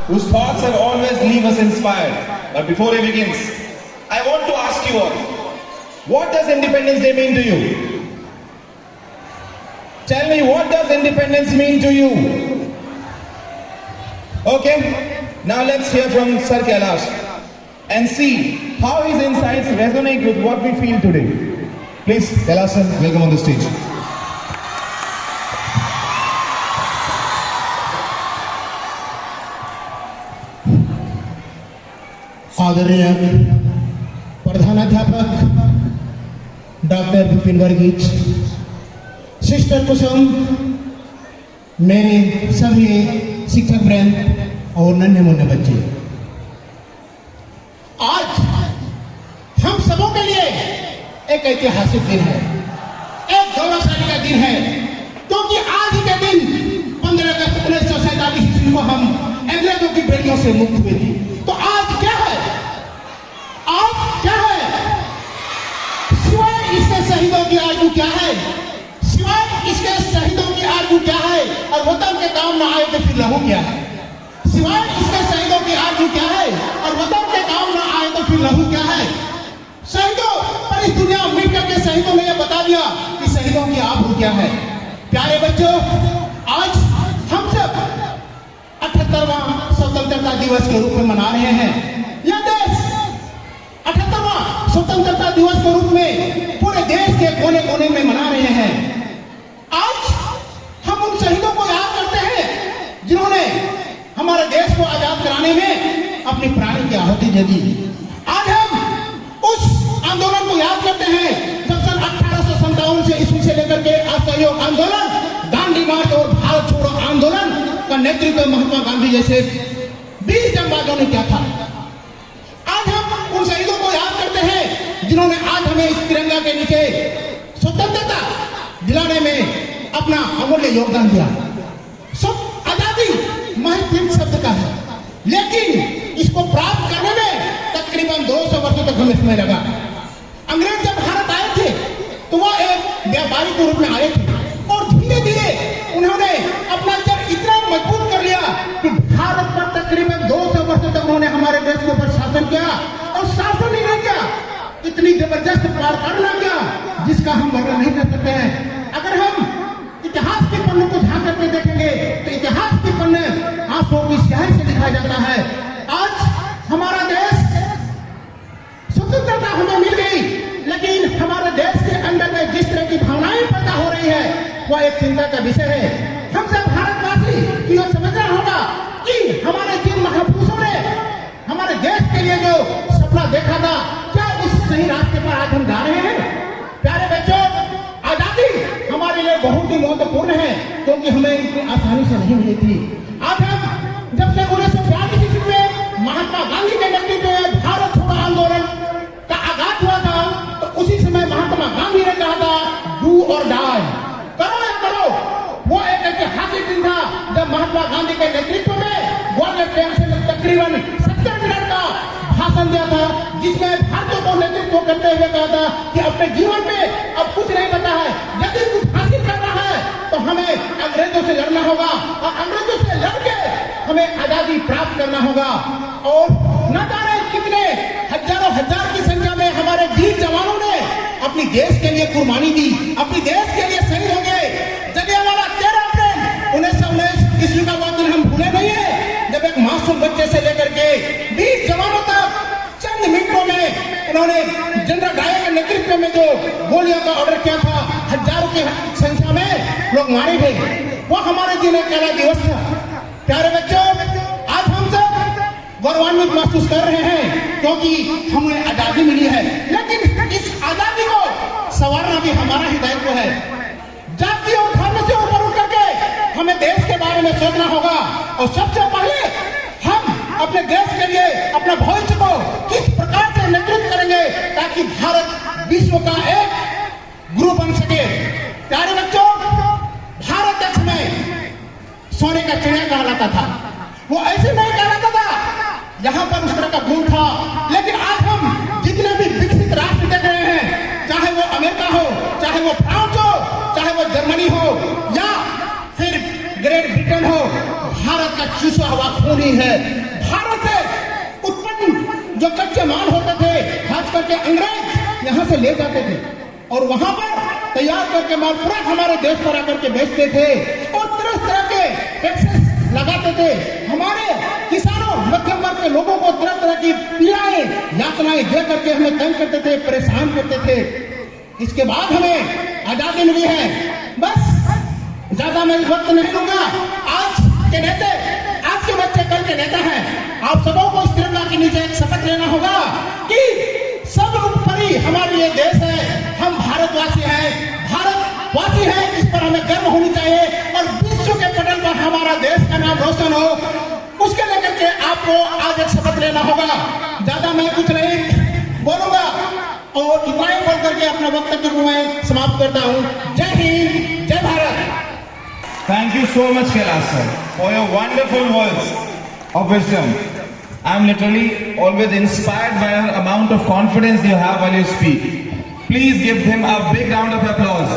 whose thoughts have always leave us inspired. But before he begins, I want to ask you all, what does Independence Day mean to you? Tell me, what does independence mean to you? Okay, now let's hear from Sir Kailash and see how his insights resonate with what we feel today. Please, Kailash sir, welcome on the stage. आदरणीय प्रधानाध्यापक doctor Vipin Verghese, sister कुसुम, मेरे सभी शिक्षक वृंद और नन्हे मुन्ने बच्चे, आज हम सबों के लिए एक ऐतिहासिक दिन है, एक गौरवशाली का दिन है, क्योंकि आज ही के दिन 15 अगस्त 1947 ईस्वी को हम अंग्रेजों की बेड़ियों से मुक्त हुए थे। तो आज क्या है? आज क्या है? सिवाय इसके शहीदों की आरज़ू क्या है? सिवाय इसके शहीदों की आरज़ू क्या है? और वतन के काम न आए तो फिर लहू क्या है? सिवाय इसके शहीदों की आरज़ू क्या है? और वतन के काम न आए तो फिर लहू क्या है? शहीदों पर इस दुनिया में मिट करके शहीदों ने यह बता दिया कि शहीदों की आबरू क्या है। प्यारे बच्चों, आज हम सब 78वां स्वतंत्रता दिवस के रूप में मना रहे हैं। यह देश 78वां स्वतंत्रता दिवस के रूप में पूरे देश के कोने कोने में मना रहे हैं। आज हम उन शहीदों को याद करते हैं जिन्होंने हमारे देश को आजाद कराने में अपनी प्राण की आहुति दे दी। आज हम उस आंदोलन को याद करते हैं जब सन 1857 से ईस्वी से लेकर के असहयोग आंदोलन, दांडी मार्च और भारत छोड़ो आंदोलन का नेतृत्व महात्मा गांधी जैसे वीर जंबाजों ने किया था। आज हम उन शहीदों को याद करते हैं जिन्होंने आज हमें इस तिरंगा के नीचे स्वतंत्रता दिलाने में अपना अमूल्य योगदान दिया। आजादी महज 3 शब्द का है, लेकिन इसको प्राप्त करने में तकरीबन 200 वर्षों तक हमें समय लगा। अंग्रेज जब भारत आए थे तो वह एक व्यापारी के रूप में आए थे और धीरे धीरे उन्होंने अपना जब इतना मजबूत कर लिया कि भारत पर तकरीबन 200 वर्षों तक उन्होंने हमारे देश के ऊपर शासन किया। और शासन ही नहीं किया, इतनी जबरदस्त पारना किया जिसका हम वर्णन नहीं कर सकते हैं। अगर हम इतिहास के पन्नों को झांक करके देखेंगे तो इतिहास के पन्ने आंसुओं की स्याही से लिखा जाता है। आज हमारा देश, स्वतंत्रता हमें मिल गई, लेकिन हमारे देश के अंदर में जिस तरह की भावनाएं पैदा हो रही है वह एक चिंता का विषय है। हम सब भारतवासी को यह समझना होगा कि हमारे जिन महापुरुषों ने हमारे देश के लिए जो सपना देखा था, क्या उस सही रास्ते पर आज हम जा रहे हैं? प्यारे बच्चों, आजादी हमारे लिए बहुत ही महत्वपूर्ण है, क्योंकि हमें इतनी आसानी से नहीं मिली थी। आज हम जब से 1942 ईस्वी में महात्मा गांधी के नेतृत्व में भारत छोड़ो आंदोलन का आगाज हुआ था, तो उसी समय महात्मा गांधी ने कहा था डू और डाई, करो या करो। वो एक ऐतिहासिक दिन था जब महात्मा गांधी के नेतृत्व में ग्वालियर ट्रेन से तकरीबन 70 मिनट का भाषण दिया था, जिसमें भारतीयों को नेतृत्व करते हुए कहा था कि अपने जीवन में अब कुछ नहीं बचा है, यदि कुछ हासिल करना है तो हमें अंग्रेजों से लड़ना होगा और अंग्रेजों से लड़के हमें आजादी प्राप्त करना होगा। और न जाने कितने हजारों हजार की संख्या में हमारे वीर जवानों ने अपनी देश के लिए कुर्बानी दी, अपनी देश के लिए शहीद हो गए। जलियांवाला 13 अप्रैल 1919 ईस्वी का वो दिन हम भूले नहीं है, जब एक मासूम बच्चे से लेकर के 20 जवानों तक चंद मिनटों में उन्होंने जनरल डायर के नेतृत्व में जो गोलियों का ऑर्डर किया था, हजारों की संख्या में लोग मारे गए। वो हमारे जीने का दिवस था। प्यारे बच्चों, आज हम सब गौरवान्वित महसूस कर रहे हैं क्योंकि हमें आजादी मिली है, लेकिन इस आजादी को संवारना भी हमारा ही दायित्व है। जाति और धर्म से ऊपर उठ करके हमें देश के बारे में सोचना होगा और सबसे पहले हम अपने देश के लिए अपने भविष्य को किस प्रकार से नेतृत्व करेंगे ताकि भारत विश्व का एक गुरु बन सके। प्यारे बच्चों, भारत एक समय सोने का चिड़िया कहलाता था। वो ऐसे नहीं कहलाता था जहां पर उस तरह का गुण था, लेकिन आज हम जितने भी विकसित राष्ट्र देख रहे हैं, चाहे वो अमेरिका हो, चाहे वो फ्रांस हो, चाहे वो जर्मनी हो या फिर ग्रेट ब्रिटेन हो, भारत का शुष्क हवा खून ही है। भारत से उत्पन्न जो कच्चे माल होते थे, खास करके अंग्रेज यहाँ से ले जाते थे और वहां पर तैयार करके माल पूरा हमारे देश पर आकर के बेचते थे और तरह के टैक्सेस लगाते थे। हमारे किसानों, मध्यम वर्ग के लोगों को तरह तरह की पीड़ाएं, यातनाएं दे करके हमें तंग करते थे, परेशान करते थे। इसके बाद हमें आजादी मिली है। बस ज्यादा मैं वक्त नहीं लूंगा। आज के नेता, आज के बच्चे कल के नेता हैं। आप सबों को इस तिरंगा के नीचे एक शपथ लेना होगा कि सब उपरि हमारे ये देश है, हम भारतवासी हैं, भारतवासी हैं, इस पर हमें गर्व होनी चाहिए और विश्व के पटल पर हमारा देश का नाम रोशन हो, उसके लेकर के आपको आज एक शपथ लेना होगा। ज्यादा मैं कुछ नहीं बोलूंगा और इतना ही बोल करके अपना वक्तव्य को मैं समाप्त करता हूँ। जय हिंद, जय Bharat. Thank you so much, Kailash sir, for your wonderful words of wisdom. I'm literally always inspired by your amount of confidence you have while you speak. Please give him a big round of applause.